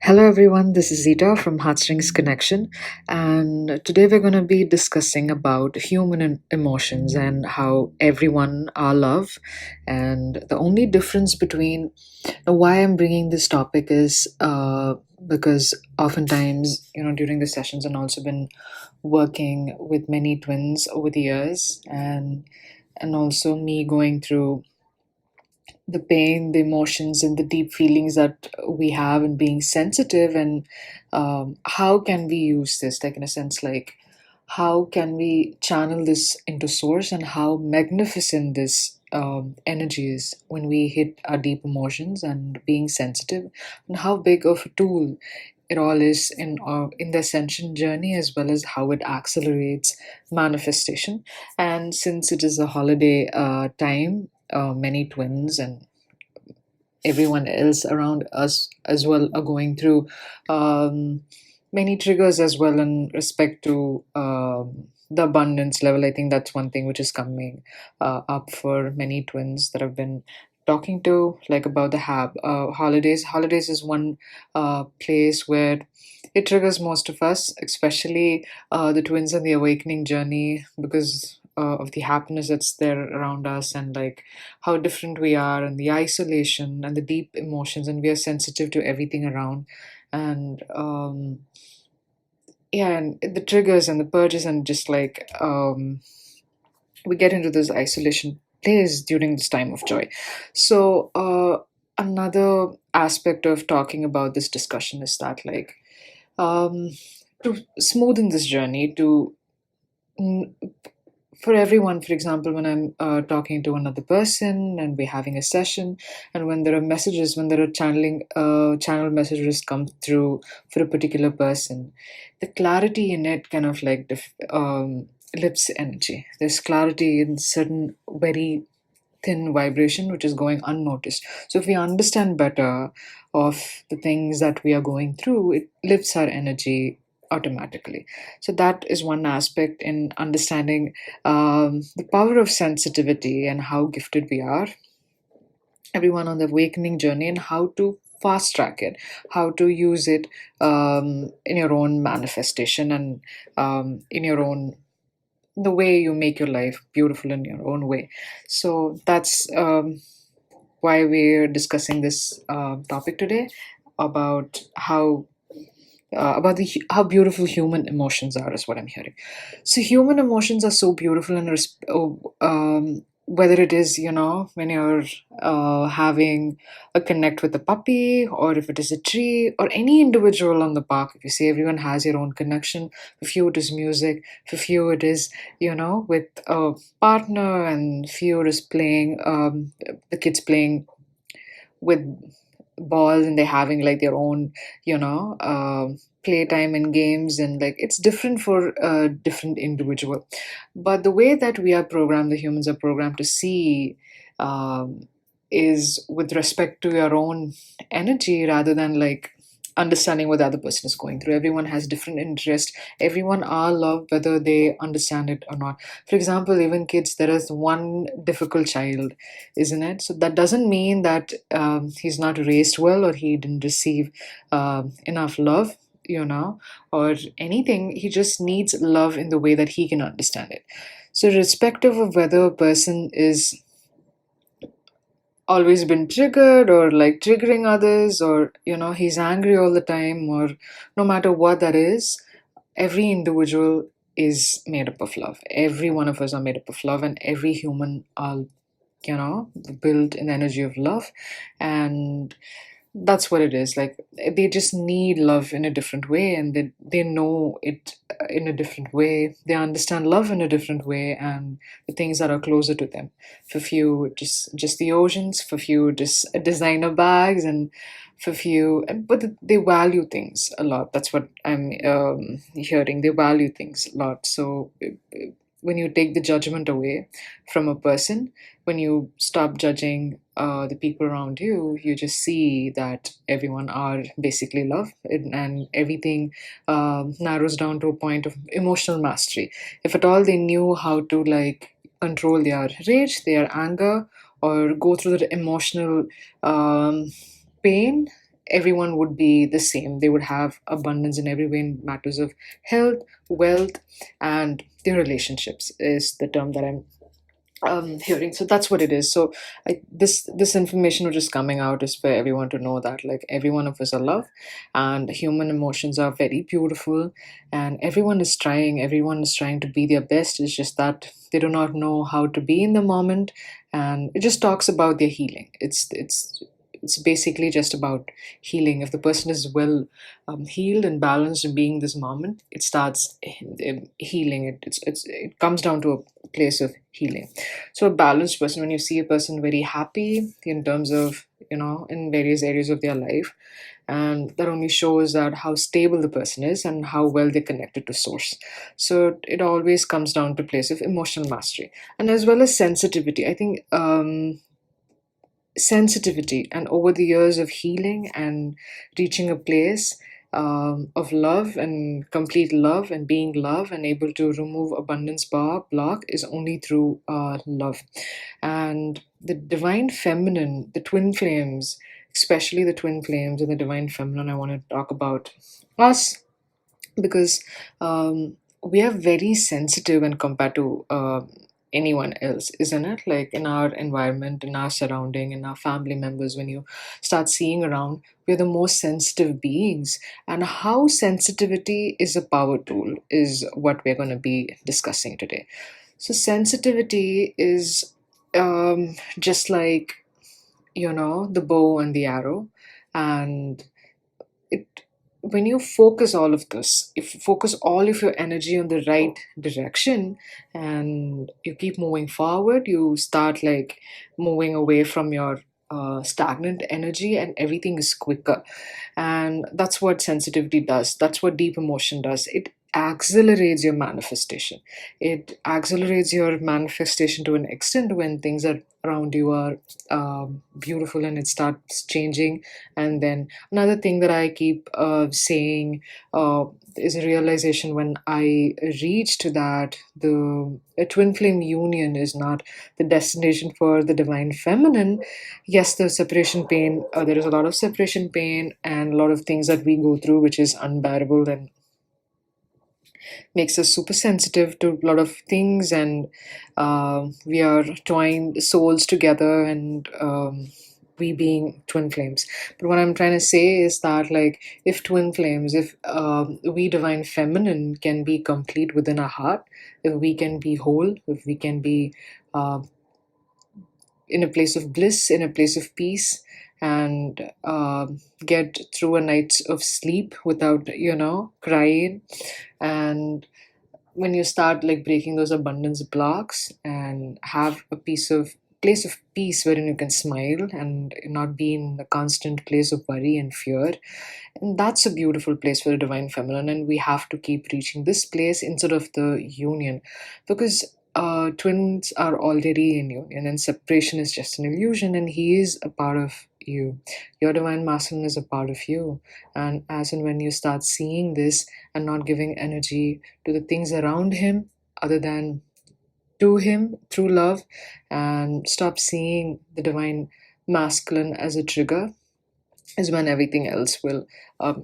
Hello, everyone. This is Zita from Heartstrings Connection, and today we're going to be discussing about human emotions and how everyone are love. And the only difference between why I'm bringing this topic is because oftentimes, during the sessions, and also been working with many twins over the years, and also me going through the pain, the emotions, and the deep feelings that we have, and being sensitive. And how can we use this, like in a sense, like how can we channel this into source, and how magnificent this energy is when we hit our deep emotions and being sensitive, and how big of a tool it all is in the ascension journey, as well as how it accelerates manifestation. And since it is a holiday time, many twins and everyone else around us as well are going through many triggers as well in respect to the abundance level. I think that's one thing which is coming up for many twins that I've been talking to, like about the holidays. Holidays is one place where it triggers most of us, especially the twins and the awakening journey, because of the happiness that's there around us, and like how different we are, and the isolation and the deep emotions, and we are sensitive to everything around. And yeah, and the triggers and the purges, and just like we get into this isolation phase during this time of joy. So another aspect of talking about this discussion is that, like, um, to smoothen this journey, to mm, for everyone, for example, when I'm talking to another person and we're having a session, and when there are messages, when there are channel messages come through for a particular person, the clarity in it kind of like lifts energy. There's clarity in certain very thin vibration which is going unnoticed. So if we understand better of the things that we are going through, it lifts our energy automatically. So that is one aspect in understanding the power of sensitivity and how gifted we are, everyone on the awakening journey, and how to fast track it, how to use it in your own manifestation, and in your own the way you make your life beautiful in your own way. So that's why we're discussing this topic today, about how beautiful human emotions are, is what I'm hearing. So human emotions are so beautiful, and whether it is, when you're having a connect with a puppy, or if it is a tree, or any individual on the park. If you see, everyone has your own connection. For few it is music, for few it is, with a partner, and few it is playing, the kids playing with balls, and they're having like their own, playtime and games, and like it's different for a different individual. But the way that we are programmed, the humans are programmed to see, um, is with respect to your own energy, rather than like understanding what the other person is going through. Everyone has different interest. Everyone are loved whether they understand it or not. For example, even kids, there is one difficult child, isn't it? So that doesn't mean that he's not raised well, or he didn't receive enough love, or anything. He just needs love in the way that he can understand it. So, irrespective of whether a person is always been triggered, or like triggering others, or he's angry all the time, or no matter what that is, every individual is made up of love. Every one of us are made up of love, and every human are, built in the energy of love. And that's what it is. Like, they just need love in a different way, and they know it in a different way. They understand love in a different way, and the things that are closer to them. For few, just the oceans. For few, just designer bags. And for few, but they value things a lot. That's what I'm hearing. They value things a lot. So when you take the judgment away from a person, when you stop judging the people around you, you just see that everyone are basically love, and everything narrows down to a point of emotional mastery. If at all they knew how to like control their rage, their anger, or go through the emotional pain, everyone would be the same. They would have abundance in every way in matters of health, wealth, and their relationships is the term that I'm hearing. So that's what it is. So this information which is coming out is for everyone to know that like every one of us are love, and human emotions are very beautiful, and everyone is trying to be their best. It's just that they do not know how to be in the moment, and it just talks about their healing. It's basically just about healing. If the person is well healed and balanced and being this moment, it starts healing. It comes down to a place of healing. So a balanced person, when you see a person very happy in terms of, in various areas of their life, and that only shows that how stable the person is and how well they're connected to source. So it always comes down to place of emotional mastery, and as well as sensitivity. I think sensitivity, and over the years of healing and reaching a place of love and complete love and being love and able to remove abundance block is only through love. And the divine feminine, the twin flames, especially the twin flames and the divine feminine, I want to talk about us, because we are very sensitive and compared to anyone else, isn't it? Like in our environment, in our surrounding, in our family members, when you start seeing around, we're the most sensitive beings. And how sensitivity is a power tool is what we're going to be discussing today. So sensitivity is just like, the bow and the arrow. And it when you focus all of this, if you focus all of your energy on the right direction and you keep moving forward, you start like moving away from your stagnant energy, and everything is quicker. And that's what sensitivity does. That's what deep emotion does. It accelerates your manifestation. It accelerates your manifestation to an extent when things are around you are beautiful, and it starts changing. And then another thing that I keep saying is a realization when I reached that the a twin flame union is not the destination for the divine feminine. Yes, the separation pain, there is a lot of separation pain and a lot of things that we go through, which is unbearable and makes us super sensitive to a lot of things. And we are twined souls together, and we being twin flames. But what I'm trying to say is that, like, if twin flames, if we divine feminine can be complete within our heart, if we can be whole, if we can be uh, in a place of bliss, in a place of peace, and get through a night of sleep without, crying. And when you start like breaking those abundance blocks and have a piece of place of peace wherein you can smile and not be in a constant place of worry and fear, and that's a beautiful place for the divine feminine. And we have to keep reaching this place instead of the union, because twins are already in union, and separation is just an illusion, and he is a part of you. Your divine masculine is a part of you. And as and when you start seeing this and not giving energy to the things around him other than to him through love, and stop seeing the divine masculine as a trigger, is when everything else will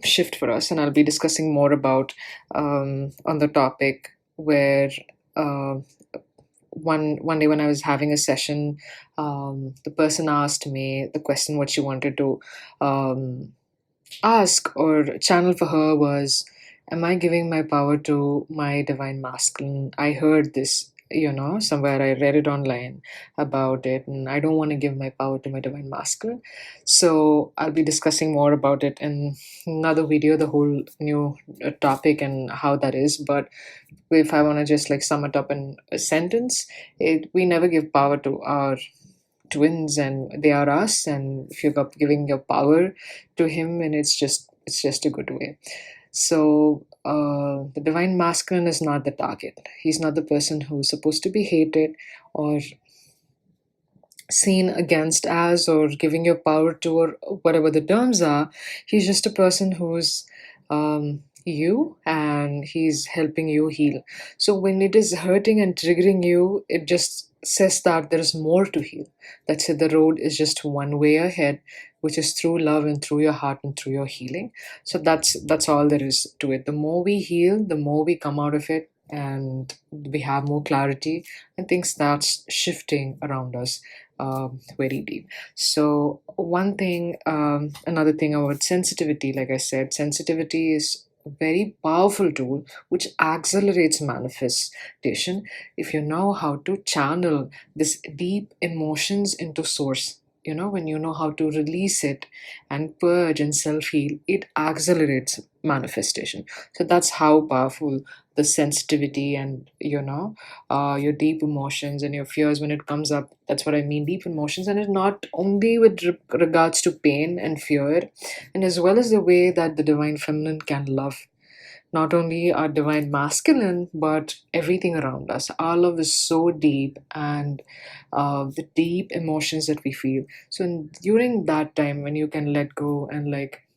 shift for us. And I'll be discussing more about on the topic where uh, one day when I was having a session, the person asked me the question what she wanted to um, ask or channel for her was, am I giving my power to my divine masculine? I heard this, somewhere. I read it online about it, and I don't want to give my power to my divine masculine. So I'll be discussing more about it in another video, the whole new topic and how that is. But if I want to just like sum it up in a sentence, we never give power to our twins, and they are us. And if you're giving your power to him, and it's just a good way. So the divine masculine is not the target. He's not the person who's supposed to be hated or seen against as, or giving your power to, or whatever the terms are. He's just a person who's you, and he's helping you heal. So when it is hurting and triggering you, it just says that there is more to heal. That's it, the road is just one way ahead. which is through love and through your heart and through your healing. So that's all there is to it. The more we heal, the more we come out of it, and we have more clarity, and things starts shifting around us very deep. So one thing, another thing about sensitivity, like I said, sensitivity is a very powerful tool which accelerates manifestation if you know how to channel this deep emotions into source. When you know how to release it and purge and self heal, it accelerates manifestation. So that's how powerful the sensitivity and your deep emotions and your fears when it comes up. That's what I mean, deep emotions. And it's not only with regards to pain and fear, and as well as the way that the divine feminine can love not only our divine masculine, but everything around us. Our love is so deep, and the deep emotions that we feel. So during that time when you can let go and like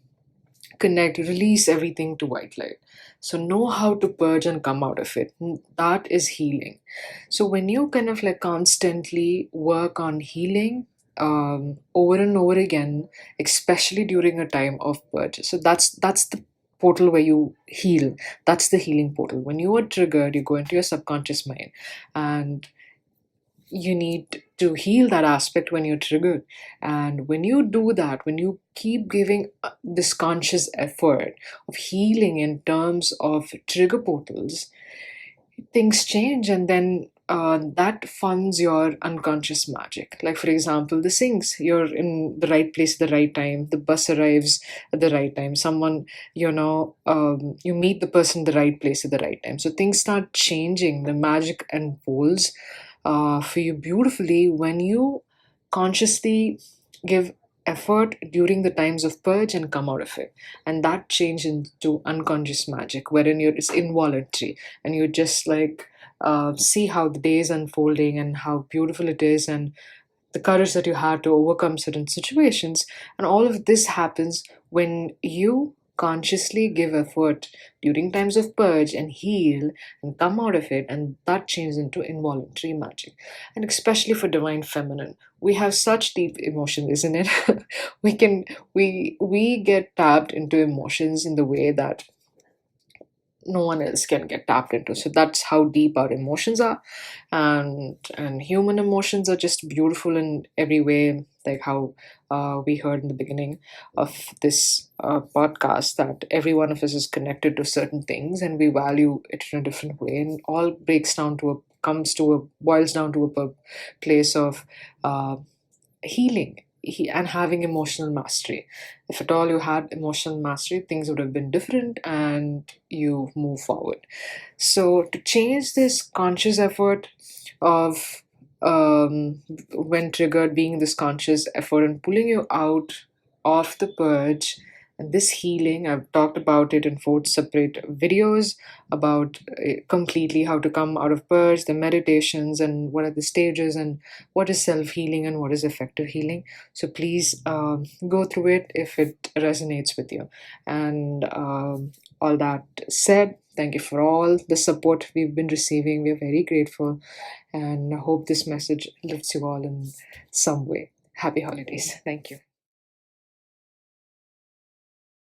connect, release everything to white light. So know how to purge and come out of it. That is healing. So when you kind of like constantly work on healing over and over again, especially during a time of purge. So that's the portal where you heal. That's the healing portal. When you are triggered, you go into your subconscious mind, and you need to heal that aspect when you're triggered. And when you do that, when you keep giving this conscious effort of healing in terms of trigger portals, things change, and then that funds your unconscious magic. Like for example, the sinks, you're in the right place at the right time, the bus arrives at the right time, someone, you meet the person in the right place at the right time, so things start changing, the magic unfolds for you beautifully when you consciously give effort during the times of purge and come out of it. And that change into unconscious magic wherein it's involuntary, and you just like see how the day is unfolding and how beautiful it is, and the courage that you had to overcome certain situations. And all of this happens when you consciously give effort during times of purge and heal and come out of it, and that changes into involuntary magic. And especially for divine feminine, we have such deep emotion, isn't it? We get tapped into emotions in the way that no one else can get tapped into. So that's how deep our emotions are. And human emotions are just beautiful in every way, like how we heard in the beginning of this podcast, that every one of us is connected to certain things and we value it in a different way, and all breaks down to a comes to a boils down to a place of uh, healing and having emotional mastery. If at all you had emotional mastery, things would have been different and you move forward. So, to change this conscious effort of when triggered, being this conscious effort and pulling you out of the purge and this healing, I've talked about it in 4 separate videos about completely how to come out of purge, the meditations, and what are the stages, and what is self healing and what is effective healing. So, please go through it if it resonates with you. And all that said, thank you for all the support we've been receiving. We are very grateful, and I hope this message lifts you all in some way. Happy holidays. Thank you.